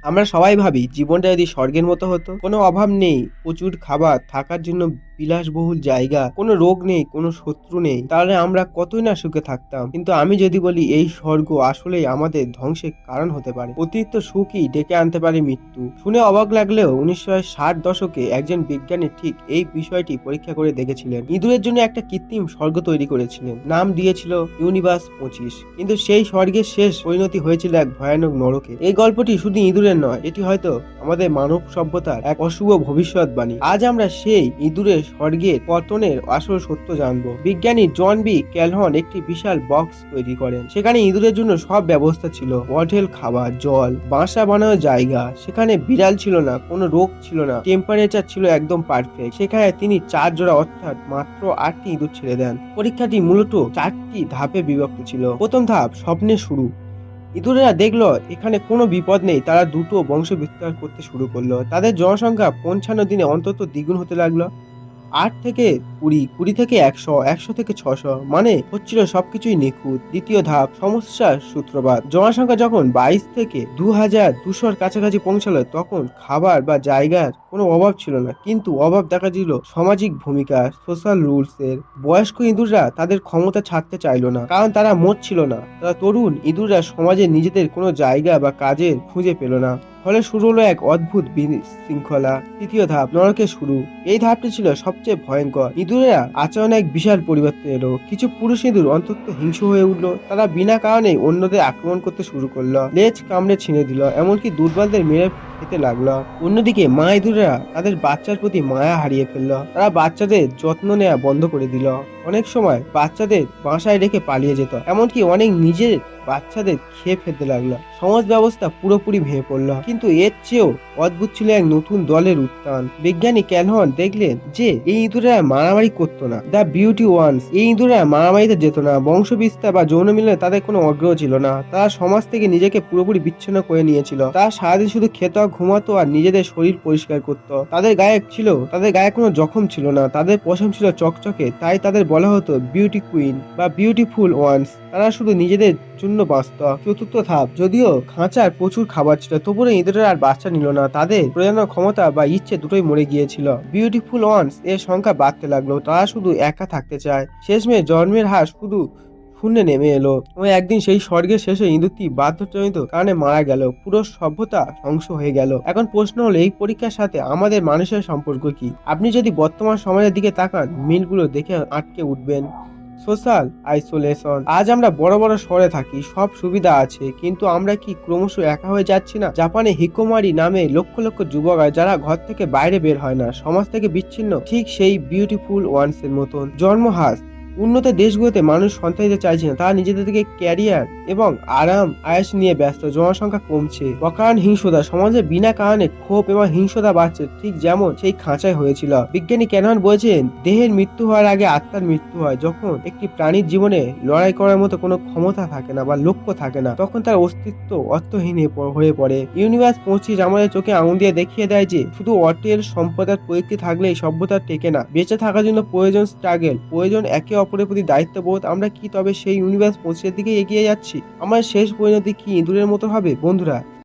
আমরা সবাই ভাবি জীবনটা যদি স্বর্গের মতো হতো, কোনো অভাব নেই, প্রচুর খাবার, থাকার জন্য বিলাসবহুল জায়গা, কোনো রোগ নেই, কোনো শত্রু নেই, তাহলে আমরা কতই না সুখে থাকতাম। কিন্তু আমি যদি বলি এই স্বর্গ আসলেই আমাদের ধ্বংসের কারণ হতে পারে। অতিরিক্ত সুখই ডেকে আনতে পারে মৃত্যু। শুনে অবাক লাগলেও 1960 দশকে একজন বিজ্ঞানী ঠিক এই বিষয়টি পরীক্ষা করে দেখেছিলেন। ইঁদুরের জন্য একটা কৃত্রিম স্বর্গ তৈরি করেছিলেন, নাম দিয়েছিল ইউনিভার্স 25। কিন্তু সেই স্বর্গের শেষ পরিণতি হয়েছিল এক ভয়ানক নরকে। এই গল্পটি শুধু ইঁদুরের নয়, এটি হয়তো আমাদের মানব সভ্যতার এক অশুভ ভবিষ্যৎবাণী। আজ আমরা সেই ইঁদুরের স্বর্গের পতনের আসল সত্য জানবো। বিজ্ঞানী জন বি ক্যালহন একটি বিশাল বক্স তৈরি করেন। সেখানে ইঁদুরের জন্য সব ব্যবস্থা ছিল, হোটেল, খাবার, জল, বাসা বানানোর জায়গা। সেখানে বিড়াল ছিল না, কোনো রোগ ছিল না, টেম্পারেচার ছিল একদম পারফেক্ট। সেখানে তিনি 4 জোড়া অর্থাৎ মাত্র 8টি ইঁদুর ছেড়ে দেন। পরীক্ষাটি মূলত 4টি ধাপে বিভক্ত ছিল। প্রথম ধাপ, স্বপ্নের শুরু। ইঁদুরেরা দেখলো এখানে কোনো বিপদ নেই, তারা দ্রুত বংশ বিস্তার করতে শুরু করলো। তাদের জনসংখ্যা 55 দিনে অন্তত দ্বিগুণ হতে লাগলো। 8 থেকে 20, 20 থেকে 100, 100 থেকে 600, মানে হচ্ছিল সবকিছুই নিখুঁত। দ্বিতীয় ধাপ, সমস্যার সূত্রপাত। জনসংখ্যা যখন 22 থেকে 2200-র কাছাকাছি পৌঁছালো, তখন খাবার বা জায়গার কোনো অভাব ছিল না, কিন্তু অভাব দেখা দিল সামাজিক ভূমিকা, সোশ্যাল রুলস এর। বয়স্ক ইঁদুররা তাদের ক্ষমতা ছাড়তে চাইলো না, কারণ তারা মরছিল না। তারা তরুণ ইঁদুররা সমাজে নিজেদের কোনো জায়গা বা কাজের খুঁজে পেল না। ফলে শুরু হলো এক অদ্ভুত বিশৃঙ্খলা। তৃতীয় ধাপ, নরকের শুরু। এই ধাপটি ছিল সবচেয়ে ভয়ঙ্কর। ইঁদুরেরা আচরণে এক বিশাল পরিবর্তন এলো। কিছু পুরুষ ইঁদুর অন্তত হিংস্র হয়ে উঠলো। তারা বিনা কারণে অন্যদের আক্রমণ করতে শুরু করলো, লেজ কামড়ে ছিঁড়ে দিল, এমনকি দুর্বলদের মেরে খেতে লাগলো। অন্যদিকে মা ইঁদুরেরা তাদের বাচ্চার প্রতি মায়া হারিয়ে ফেললো। তারা বাচ্চাদের যত্ন নেওয়া বন্ধ করে দিল। অনেক সময় বাচ্চাদের বাসায় রেখে পালিয়ে যেত, এমনকি অনেক নিজের বাচ্চাদের খেয়ে ফেলতে লাগলো। সমাজ ব্যবস্থা পুরোপুরি ভেঙে পড়লো। কিন্তু এর চেয়েও অদ্ভুত ছিল এক নতুন দলের উত্থান। বিজ্ঞানী ক্যালহন দেখলেন যে এই ইঁদুরেরা মারামারি করতো না, দ্য বিউটি ওয়ান্স। এই ইঁদুরেরা মারামারিতে যেত না, বংশ বিস্তার বা যৌন মিলনে তাদের কোনো আগ্রহ ছিল না। তারা সমাজ থেকে নিজেকে পুরোপুরি বিচ্ছিন্ন করে নিয়েছিল। তারা সারাদিন শুধু খেত, ঘুমাতো আর নিজেদের শরীর পরিষ্কার করতো। তাদের গায়ে কোনো জখম ছিল না, তাদের পশম ছিল চকচকে, তাই তাদের বলা হতো বিউটি কুইন বা বিউটিফুল ওয়ান্স। তারা শুধু নিজেদের জন্য বাঁচত। চতুর্থ ধাপ, যদিও খাঁচার প্রচুর খাবার ছিল, তবুও ইঁদুরের আর বাচ্চা নিল না। তাদের প্রজনন ক্ষমতা বা ইচ্ছে দুটোই মরে গিয়েছিল। বিউটিফুল ওয়ান্স এর সংখ্যা বাড়তে লাগলো। তারা শুধু একা থাকতে চায়। শেষমেশ জন্মের হার শুধু শূন্যে নেমে এলো। ওই একদিন সেই স্বর্গের শেষে ইঁদুরটি বার্ধক্যজনিত কারণে মারা গেল। পুরো সভ্যতা ধ্বংস হয়ে গেল। এখন প্রশ্ন হলো, এই পরীক্ষার সাথে আমাদের মানুষের সম্পর্ক কি? আপনি যদি বর্তমান সমাজের দিকে তাকান, মিলগুলো দেখে আটকে উঠবেন। Social isolation. আজ আমরা বড় বড় শহরে থাকি, সব সুবিধা আছে, কিন্তু আমরা কি ক্রমশ একা হয়ে যাচ্ছি না? জাপানে হিকোমারি নামে লক্ষ লক্ষ যুবক আছে যারা ঘর থেকে বাইরে বের হয় না, সমাজ থেকে বিচ্ছিন্ন, ঠিক সেই বিউটিফুল ওয়ান্স এর মতন। জন্মহাস। উন্নত দেশগুলোতে মানুষ সন্তান দিতে চাইছে না, তারা নিজেদের থেকে ক্যারিয়ার এবং আরাম আয়েশ নিয়ে ব্যস্ত। জনসংখ্যা কমছে। অকারণ হিংসতা। সমাজে বিনা কারণে ক্ষোভ এবং হিংসতা বাড়ছে, ঠিক যেমন সেই খাঁচায় হয়েছিল। বিজ্ঞানী ক্যানন বলেছেন, দেহের মৃত্যু হওয়ার আগে আত্মার মৃত্যু হয়। যখন একটি প্রাণীর জীবনে লড়াই করার মতো কোনো ক্ষমতা থাকে না বা লক্ষ্য থাকে না, তখন তার অস্তিত্ব অর্থহীন হয়ে পড়ে। ইউনিভার্স 25 আমাদের চোখে আঙুল দিয়ে দেখিয়ে দেয় যে শুধু অর্থের, সম্পদের প্রযুক্তি থাকলেই সভ্যতা টেকে না। বেঁচে থাকার জন্য প্রয়োজন স্ট্রাগল, প্রয়োজন একে অপরের প্রতি দায়িত্ববোধ। আমরা কি তবে সেই ইউনিভার্স 25 দিকে এগিয়ে যাচ্ছি? আমার শেষ পরিণতি কি ইঁদুরের মতো হবে? বন্ধুরা,